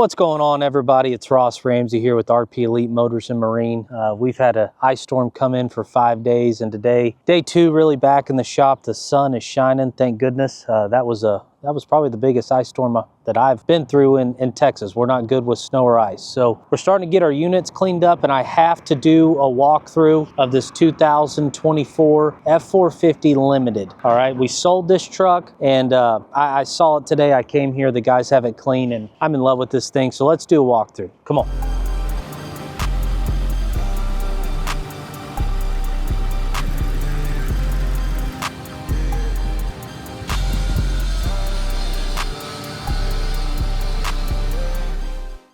What's going on, everybody? It's Ross Ramsey here with RP Elite Motors and Marine. We've had an ice storm come in for 5 days, and today, day 2, really back in the shop. The sun is shining, thank goodness. That was probably the biggest ice storm that I've been through in Texas. We're not good with snow or ice. So we're starting to get our units cleaned up, and I have to do a walkthrough of this 2024 F450 Limited. All right, we sold this truck, and I saw it today. I came here, the guys have it clean, and I'm in love with this thing. So let's do a walkthrough. Come on.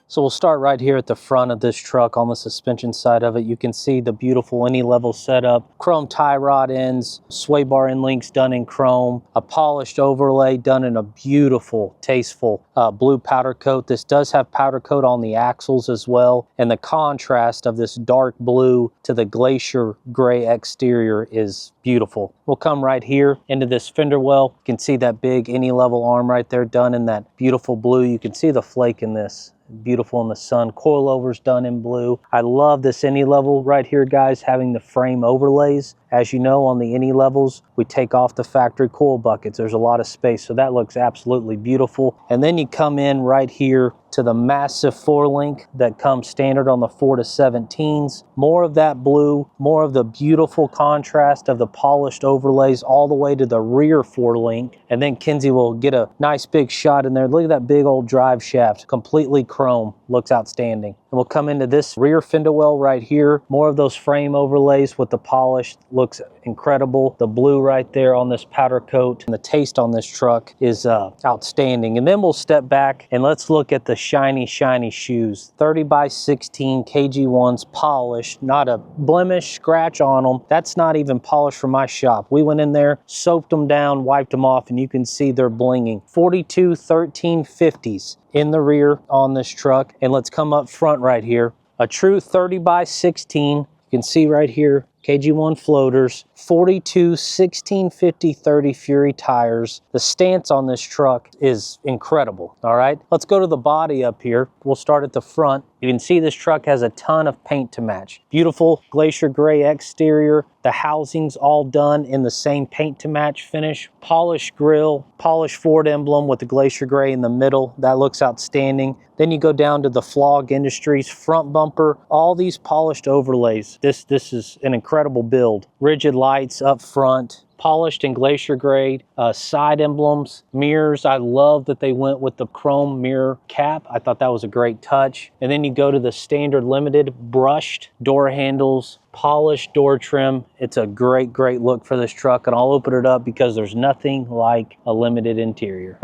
So we'll start right here at the front of this truck on the suspension side of it. You can see the beautiful any level setup, chrome tie rod ends, sway bar end links done in chrome, a polished overlay done in a beautiful, tasteful blue powder coat. This does have powder coat on the axles as well. And the contrast of this dark blue to the glacier gray exterior is beautiful. We'll come right here into this fender well. You can see that big any level arm right there done in that beautiful blue. You can see the flake in this. Beautiful in the sun. Coilovers done in blue. I love this any level right here, guys, having the frame overlays. As you know, on the any levels, we take off the factory coil buckets. There's a lot of space, so that looks absolutely beautiful. And then you come in right here to the massive 4-link that comes standard on the 4-17s. More of that blue, more of the beautiful contrast of the polished overlays all the way to the rear 4-link. And then Kenzie will get a nice big shot in there. Look at that big old drive shaft, completely chrome. Looks outstanding. And we'll come into this rear fender well right here. More of those frame overlays with the polished. Looks incredible. The blue right there on this powder coat, and the taste on this truck is outstanding. And then we'll step back and let's look at the shiny shoes. 30x16 KG1s, polished, not a blemish, scratch on them. That's not even polished from my shop. We went in there, soaped them down, wiped them off, and you can see they're blinging. 42 1350s in the rear on this truck. And let's come up front right here. A true 30x16. You can see right here, KG1 floaters, 42 1650 30 Fury tires. The stance on this truck is incredible. All right, let's go to the body up here. We'll start at the front. You can see this truck has a ton of paint to match. Beautiful glacier gray exterior. The housing's all done in the same paint to match finish. Polished grille, polished Ford emblem with the glacier gray in the middle. That looks outstanding. Then you go down to the Flog Industries front bumper. All these polished overlays. This is an incredible build. Rigid lights up front. Polished and glacier grade, side emblems, mirrors. I love that they went with the chrome mirror cap. I thought that was a great touch. And then you go to the standard limited brushed door handles, polished door trim. It's a great look for this truck, and I'll open it up because there's nothing like a limited interior.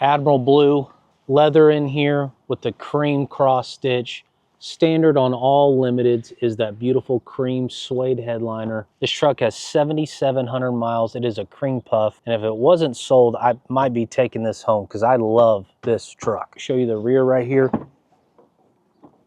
Admiral blue leather in here with the cream cross stitch. Standard on all limiteds is that beautiful cream suede headliner. This truck has 7,700 miles. It is a cream puff, and if it wasn't sold, I might be taking this home because I love this truck. Show you the rear right here.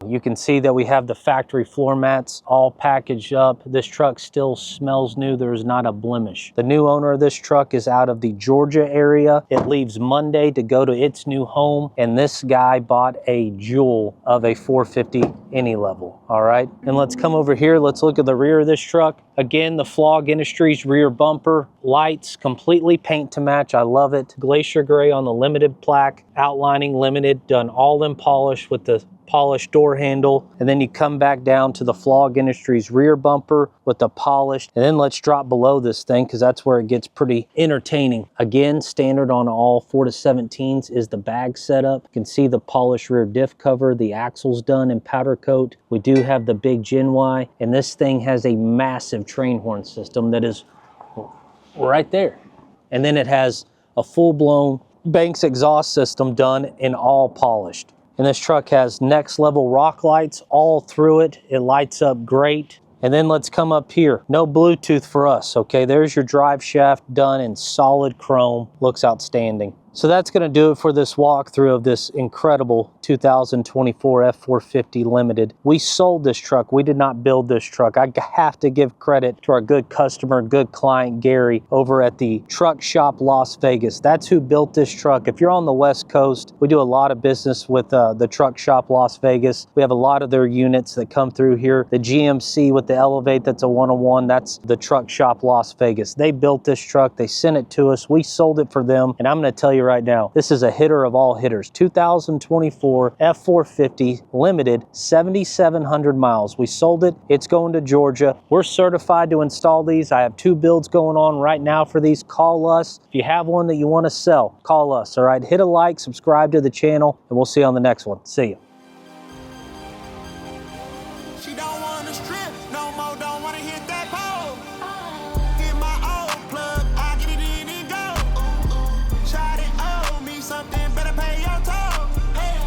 You can see that we have the factory floor mats all packaged up. This truck still smells new. There's not a blemish. The new owner of this truck is out of the Georgia area. It leaves Monday to go to its new home, and this guy bought a jewel of a 450 any level. All right, and let's come over here. Let's look at the rear of this truck. Again, the Flog Industries rear bumper, lights, completely paint to match. I love it. Glacier gray on the limited plaque, outlining limited, done all in polish with the polished door handle. And then you come back down to the Flog Industries rear bumper with the polished. And then let's drop below this thing because that's where it gets pretty entertaining. Again, standard on all 4-17s is the bag setup. You can see the polished rear diff cover, the axles done in powder coat. We do have the big Gen Y, and this thing has a massive train horn system that is right there. And then it has a full-blown Banks exhaust system done in all polished. And this truck has next level rock lights all through it. It lights up great. And then let's come up here. No Bluetooth for us, okay? There's your drive shaft done in solid chrome. Looks outstanding. So that's going to do it for this walkthrough of this incredible 2024 F450 Limited. We sold this truck. We did not build this truck. I have to give credit to our good customer, good client, Gary, over at the Truck Shop Las Vegas. That's who built this truck. If you're on the West Coast, we do a lot of business with the Truck Shop Las Vegas. We have a lot of their units that come through here. The GMC with the Elevate, that's a 101, that's the Truck Shop Las Vegas. They built this truck. They sent it to us. We sold it for them. And I'm going to tell you right now, this is a hitter of all hitters. 2024 F450 Limited, 7,700 miles. We sold it. It's going to Georgia. We're certified to install these. I have 2 builds going on right now for these. Call us. If you have one that you want to sell, call us. All right, hit a like, subscribe to the channel, and we'll see you on the next one. See you. She don't wanna strip no more, don't wanna hit that pole. Get my old plug, I get it in and go. Shawty owe me something, better pay your toll. Hey,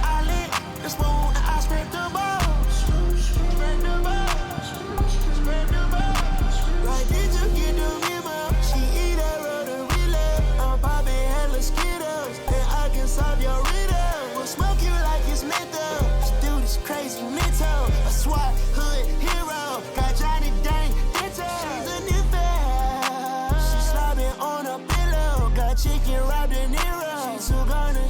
I lit the spoon and I scrape the balls. Scrape the balls, scrape the balls. Like, did you get the memo? She eat a rotorilla. I'm popping hella Skittles, and I can solve your riddle. We'll smoke you like it's menthol. This dude is crazy mental. A SWAT hood hero, got Johnny Dang Ditto. She's a new fan. She's slobbing on a pillow, got chicken wrapped in Nero. She's so gonna